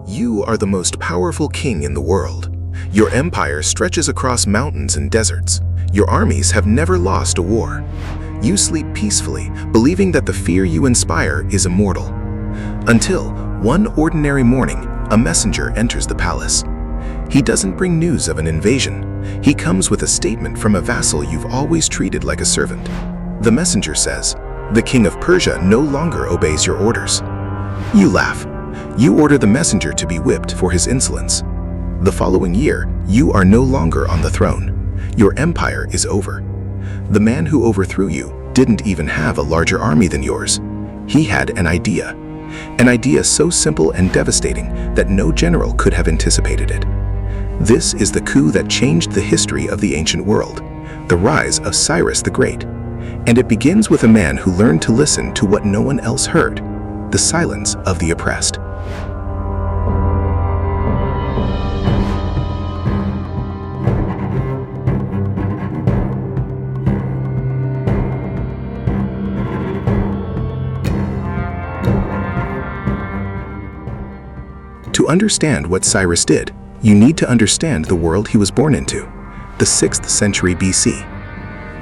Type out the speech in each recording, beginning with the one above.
You are the most powerful king in the world. Your empire stretches across mountains and deserts. Your armies have never lost a war. You sleep peacefully, believing that the fear you inspire is immortal. Until, one ordinary morning, a messenger enters the palace. He doesn't bring news of an invasion. He comes with a statement from a vassal you've always treated like a servant. The messenger says, "The king of Persia no longer obeys your orders." You laugh. You order the messenger to be whipped for his insolence. The following year, you are no longer on the throne. Your empire is over. The man who overthrew you didn't even have a larger army than yours. He had an idea so simple and devastating that no general could have anticipated it. This is the coup that changed the history of the ancient world, the rise of Cyrus the Great. And it begins with a man who learned to listen to what no one else heard, the silence of the oppressed. To understand what Cyrus did, you need to understand the world he was born into, the 6th century BC.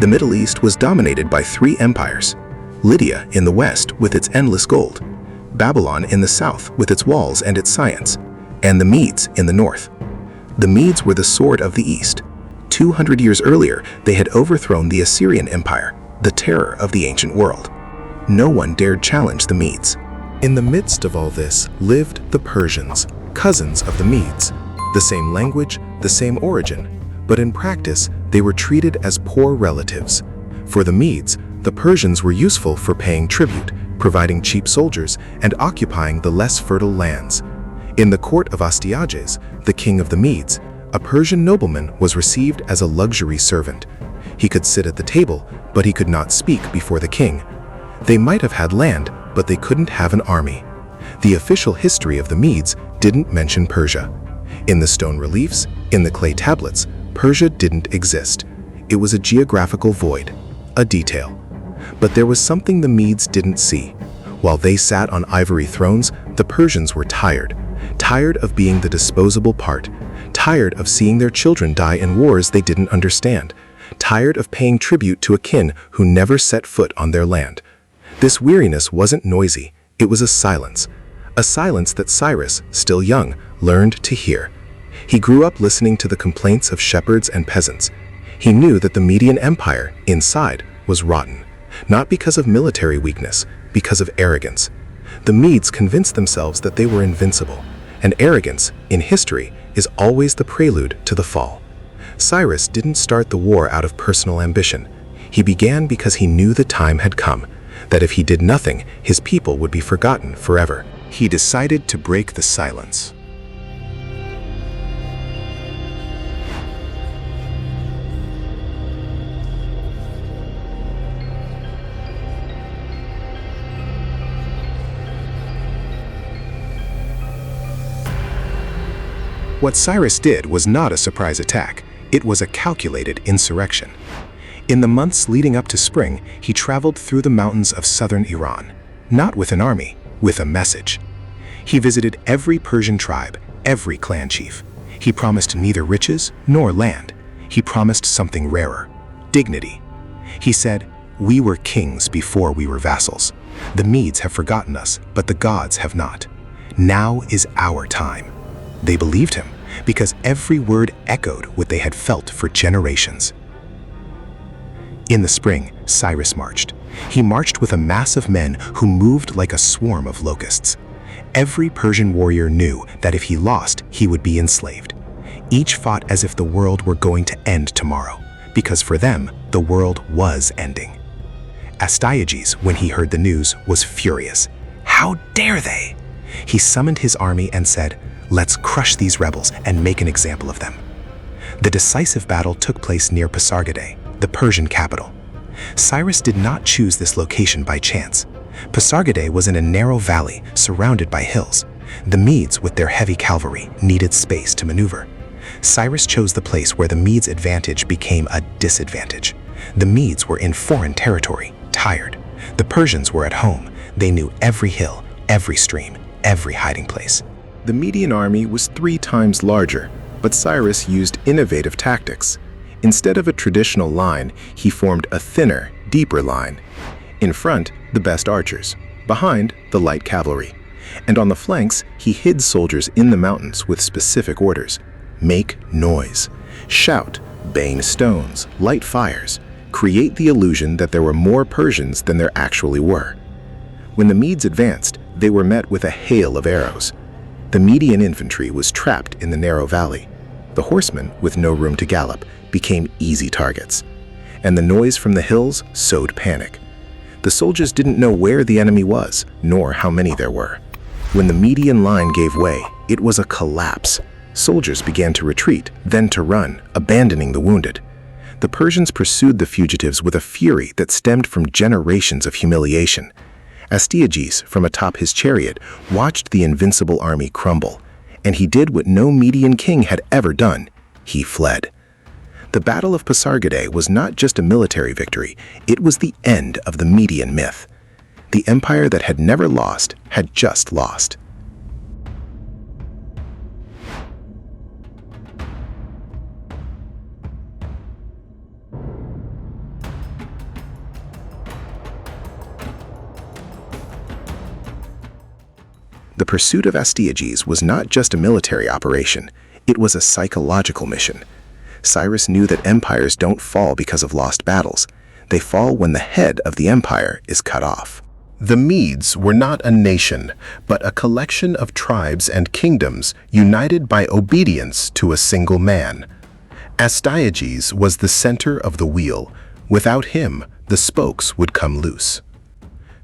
The Middle East was dominated by 3 empires: Lydia in the west with its endless gold, Babylon in the south with its walls and its science, and the Medes in the north. The Medes were the sword of the east. 200 years earlier, they had overthrown the Assyrian Empire, the terror of the ancient world. No one dared challenge the Medes. In the midst of all this lived the Persians, cousins of the Medes. The same language, the same origin, but in practice, they were treated as poor relatives. For the Medes, the Persians were useful for paying tribute, providing cheap soldiers, and occupying the less fertile lands. In the court of Astyages, the king of the Medes, a Persian nobleman was received as a luxury servant. He could sit at the table, but he could not speak before the king. They might have had land, but they couldn't have an army. The official history of the Medes didn't mention Persia. In the stone reliefs, in the clay tablets, Persia didn't exist. It was a geographical void, a detail. But there was something the Medes didn't see. While they sat on ivory thrones, the Persians were tired of being the disposable part, tired of seeing their children die in wars they didn't understand, tired of paying tribute to a kin who never set foot on their land. This weariness wasn't noisy, it was a silence that Cyrus, still young, learned to hear. He grew up listening to the complaints of shepherds and peasants. He knew that the Median Empire, inside, was rotten, not because of military weakness, because of arrogance. The Medes convinced themselves that they were invincible, and arrogance, in history, is always the prelude to the fall. Cyrus didn't start the war out of personal ambition. He began because he knew the time had come, that if he did nothing, his people would be forgotten forever. He decided to break the silence. What Cyrus did was not a surprise attack. It was a calculated insurrection. In the months leading up to spring, he traveled through the mountains of southern Iran, not with an army, with a message. He visited every Persian tribe, every clan chief. He promised neither riches nor land. He promised something rarer, dignity. He said, "We were kings before we were vassals. The Medes have forgotten us, but the gods have not. Now is our time." They believed him because every word echoed what they had felt for generations. In the spring, Cyrus marched. He marched with a mass of men who moved like a swarm of locusts. Every Persian warrior knew that if he lost, he would be enslaved. Each fought as if the world were going to end tomorrow, because for them, the world was ending. Astyages, when he heard the news, was furious. How dare they? He summoned his army and said, "Let's crush these rebels and make an example of them." The decisive battle took place near Pasargadae, the Persian capital. Cyrus did not choose this location by chance. Pasargadae was in a narrow valley surrounded by hills. The Medes, with their heavy cavalry, needed space to maneuver. Cyrus chose the place where the Medes' advantage became a disadvantage. The Medes were in foreign territory, tired. The Persians were at home. They knew every hill, every stream, every hiding place. The Median army was 3 times larger, but Cyrus used innovative tactics. Instead of a traditional line, he formed a thinner, deeper line. In front, the best archers. Behind, the light cavalry. And on the flanks, he hid soldiers in the mountains with specific orders. Make noise. Shout, bang stones, light fires. Create the illusion that there were more Persians than there actually were. When the Medes advanced, they were met with a hail of arrows. The Median infantry was trapped in the narrow valley. The horsemen, with no room to gallop, became easy targets. And the noise from the hills sowed panic. The soldiers didn't know where the enemy was, nor how many there were. When the Median line gave way, it was a collapse. Soldiers began to retreat, then to run, abandoning the wounded. The Persians pursued the fugitives with a fury that stemmed from generations of humiliation. Astyages, from atop his chariot, watched the invincible army crumble, and he did what no Median king had ever done. He fled. The Battle of Pasargadae was not just a military victory, it was the end of the Median myth. The empire that had never lost had just lost. The pursuit of Astyages was not just a military operation, it was a psychological mission. Cyrus knew that empires don't fall because of lost battles. They fall when the head of the empire is cut off. The Medes were not a nation, but a collection of tribes and kingdoms united by obedience to a single man. Astyages was the center of the wheel. Without him, the spokes would come loose.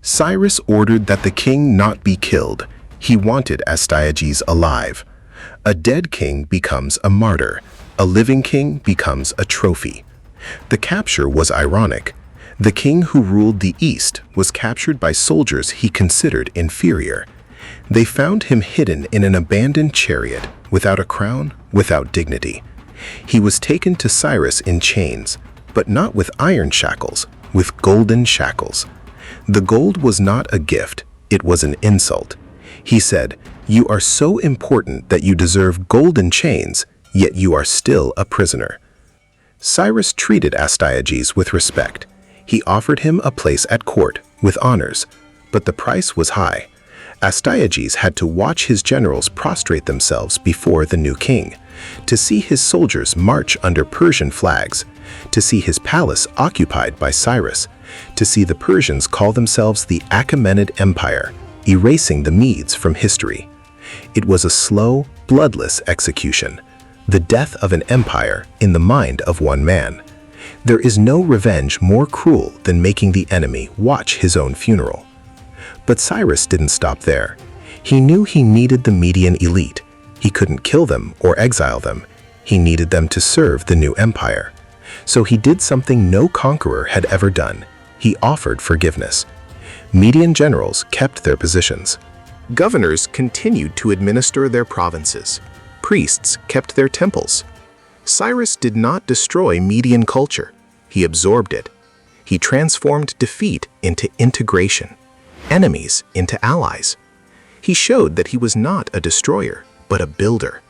Cyrus ordered that the king not be killed. He wanted Astyages alive. A dead king becomes a martyr. A living king becomes a trophy. The capture was ironic. The king who ruled the east was captured by soldiers he considered inferior. They found him hidden in an abandoned chariot, without a crown, without dignity. He was taken to Cyrus in chains, but not with iron shackles, with golden shackles. The gold was not a gift, it was an insult. He said, "You are so important that you deserve golden chains, yet you are still a prisoner." Cyrus treated Astyages with respect. He offered him a place at court, with honors, but the price was high. Astyages had to watch his generals prostrate themselves before the new king, to see his soldiers march under Persian flags, to see his palace occupied by Cyrus, to see the Persians call themselves the Achaemenid Empire, erasing the Medes from history. It was a slow, bloodless execution, the death of an empire in the mind of one man. There is no revenge more cruel than making the enemy watch his own funeral. But Cyrus didn't stop there. He knew he needed the Median elite. He couldn't kill them or exile them. He needed them to serve the new empire. So he did something no conqueror had ever done. He offered forgiveness. Median generals kept their positions. Governors continued to administer their provinces. Priests kept their temples. Cyrus did not destroy Median culture. He absorbed it. He transformed defeat into integration, enemies into allies. He showed that he was not a destroyer, but a builder.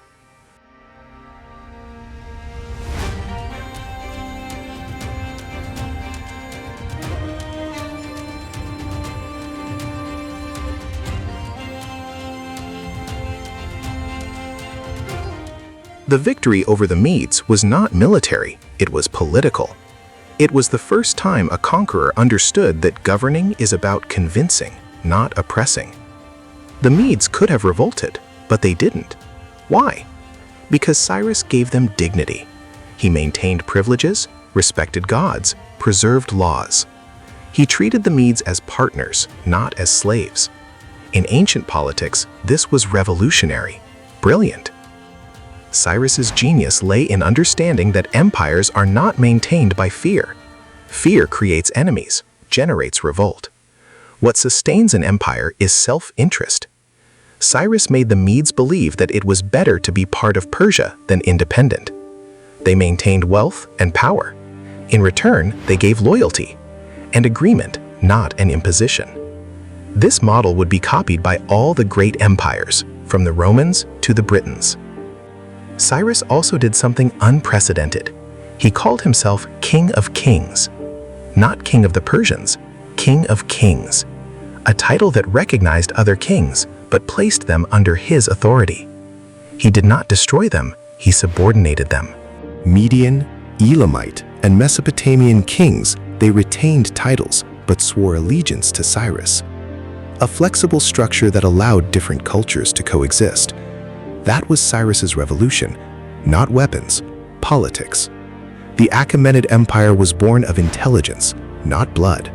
The victory over the Medes was not military, it was political. It was the first time a conqueror understood that governing is about convincing, not oppressing. The Medes could have revolted, but they didn't. Why? Because Cyrus gave them dignity. He maintained privileges, respected gods, preserved laws. He treated the Medes as partners, not as slaves. In ancient politics, this was revolutionary, brilliant. Cyrus's genius lay in understanding that empires are not maintained by fear. Fear creates enemies, generates revolt. What sustains an empire is self-interest. Cyrus made the Medes believe that it was better to be part of Persia than independent. They maintained wealth and power. In return, they gave loyalty and agreement, not an imposition. This model would be copied by all the great empires, from the Romans to the Britons. Cyrus also did something unprecedented. He called himself King of Kings. Not King of the Persians, King of Kings, a title that recognized other kings but placed them under his authority. He did not destroy them, he subordinated them. Median, Elamite, and Mesopotamian kings, they retained titles but swore allegiance to Cyrus. A flexible structure that allowed different cultures to coexist. That was Cyrus's revolution, not weapons, politics. The Achaemenid Empire was born of intelligence, not blood.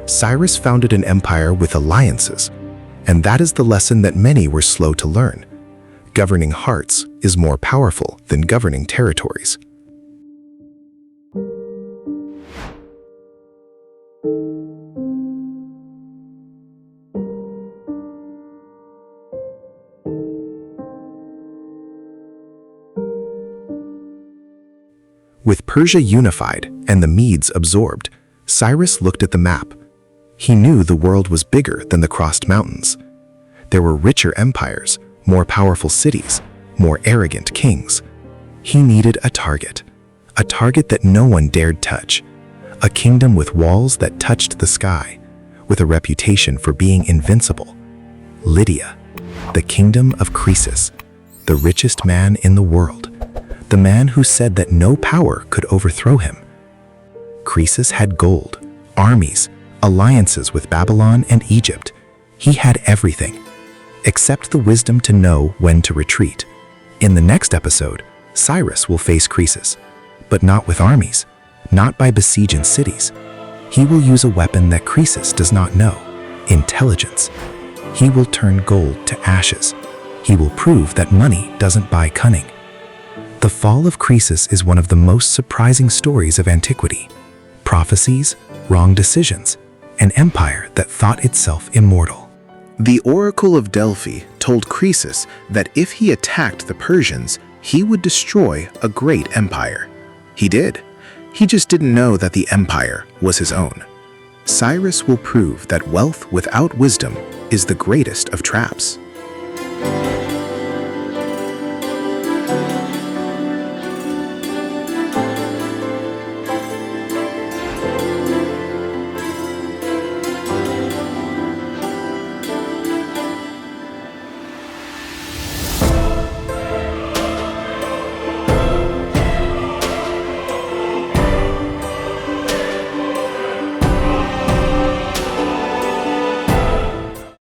Cyrus founded an empire with alliances, and that is the lesson that many were slow to learn. Governing hearts is more powerful than governing territories. With Persia unified and the Medes absorbed, Cyrus looked at the map. He knew the world was bigger than the crossed mountains. There were richer empires, more powerful cities, more arrogant kings. He needed a target that no one dared touch, a kingdom with walls that touched the sky, with a reputation for being invincible. Lydia, the kingdom of Croesus, the richest man in the world. The man who said that no power could overthrow him. Croesus had gold, armies, alliances with Babylon and Egypt. He had everything, except the wisdom to know when to retreat. In the next episode, Cyrus will face Croesus, but not with armies, not by besieging cities. He will use a weapon that Croesus does not know, intelligence. He will turn gold to ashes. He will prove that money doesn't buy cunning. The fall of Croesus is one of the most surprising stories of antiquity. Prophecies, wrong decisions, an empire that thought itself immortal. The Oracle of Delphi told Croesus that if he attacked the Persians, he would destroy a great empire. He did. He just didn't know that the empire was his own. Cyrus will prove that wealth without wisdom is the greatest of traps.